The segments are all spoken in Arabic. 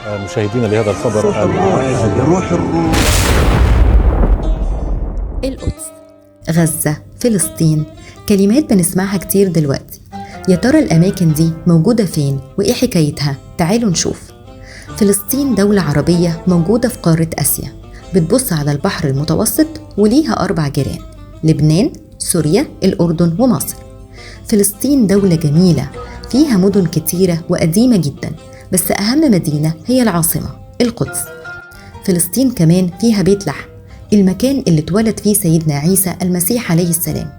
مشاهدينا لهذا الخبر روح الروح. القدس، غزة، فلسطين، كلمات بنسمعها كتير دلوقتي. يا ترى الأماكن دي موجودة فين وإيه حكايتها؟ تعالوا نشوف. فلسطين دولة عربية موجودة في قارة آسيا، بتبص على البحر المتوسط وليها 4 جيران: لبنان، سوريا، الأردن ومصر. فلسطين دولة جميلة فيها مدن كتيرة وقديمة جدا، بس أهم مدينة هي العاصمة القدس. فلسطين كمان فيها بيت لحم، المكان اللي اتولد فيه سيدنا عيسى المسيح عليه السلام،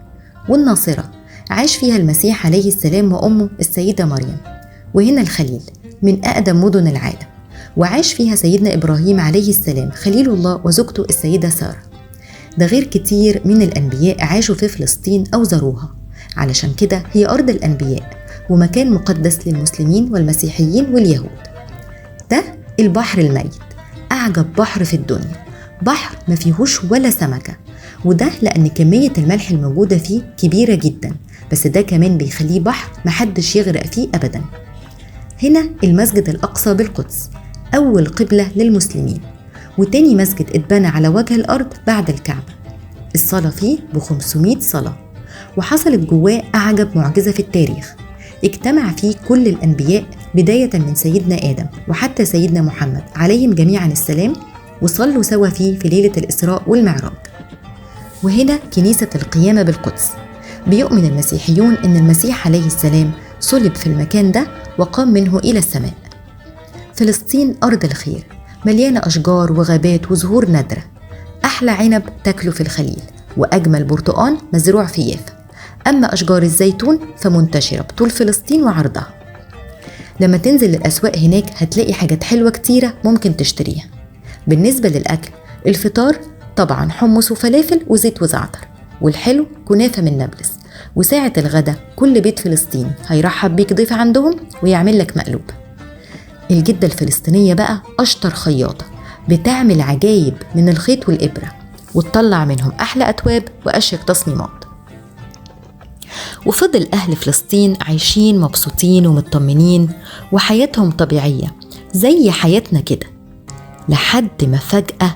والناصرة عاش فيها المسيح عليه السلام وأمه السيدة مريم، وهنا الخليل من أقدم مدن العالم، وعاش فيها سيدنا إبراهيم عليه السلام خليل الله وزوجته السيدة سارة. ده غير كتير من الأنبياء عاشوا في فلسطين أو زاروها، علشان كده هي أرض الأنبياء ومكان مقدس للمسلمين والمسيحيين واليهود. ده البحر الميت، أعجب بحر في الدنيا، بحر ما فيهوش ولا سمكة، وده لأن كمية الملح الموجودة فيه كبيرة جدا، بس ده كمان بيخليه بحر محدش يغرق فيه أبدا. هنا المسجد الأقصى بالقدس، أول قبلة للمسلمين، وتاني مسجد اتبنى على وجه الأرض بعد الكعبة. الصلاة فيه ب500 صلاة، وحصلت جواه أعجب معجزة في التاريخ. اجتمع فيه كل الأنبياء بداية من سيدنا آدم وحتى سيدنا محمد عليهم جميعا السلام، وصلوا سوا فيه في ليلة الإسراء والمعراج. وهنا كنيسة القيامة بالقدس، بيؤمن المسيحيون إن المسيح عليه السلام صلب في المكان ده وقام منه إلى السماء. فلسطين أرض الخير، مليانة أشجار وغابات وزهور نادرة. أحلى عنب تاكله في الخليل، وأجمل برتقان مزروع في يافا. أما أشجار الزيتون فمنتشرة بطول فلسطين وعرضها. لما تنزل الأسواق هناك هتلاقي حاجات حلوة كتيرة ممكن تشتريها. بالنسبة للأكل، الفطار طبعا حمص وفلافل وزيت وزعتر، والحلو كنافة من نابلس. وساعة الغدا كل بيت فلسطيني هيرحب بيك ضيف عندهم ويعمل لك مقلوب. الجدة الفلسطينية بقى أشطر خياطة، بتعمل عجايب من الخيط والإبرة، وتطلع منهم أحلى أتواب وأشيك تصميمات. وفضل أهل فلسطين عايشين مبسوطين ومطمنين، وحياتهم طبيعية زي حياتنا كده، لحد ما فجأة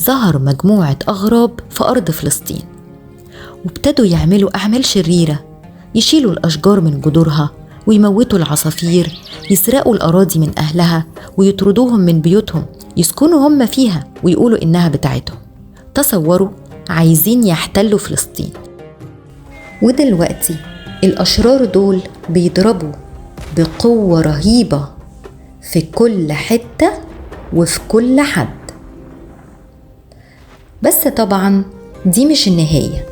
ظهر مجموعة أغراب في أرض فلسطين، وابتدوا يعملوا أعمال شريرة، يشيلوا الأشجار من جذورها ويموتوا العصافير، يسرقوا الأراضي من أهلها ويطردوهم من بيوتهم يسكنوا هم فيها ويقولوا إنها بتاعتهم. تصوروا، عايزين يحتلوا فلسطين. ودلوقتي الأشرار دول بيضربوا بقوة رهيبة في كل حتة وفي كل حد. بس طبعا دي مش النهاية،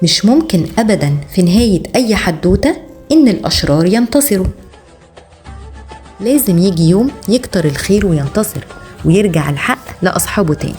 مش ممكن أبدا في نهاية أي حدوتة إن الأشرار ينتصروا. لازم يجي يوم يكتر الخير وينتصر، ويرجع الحق لأصحابه تاني.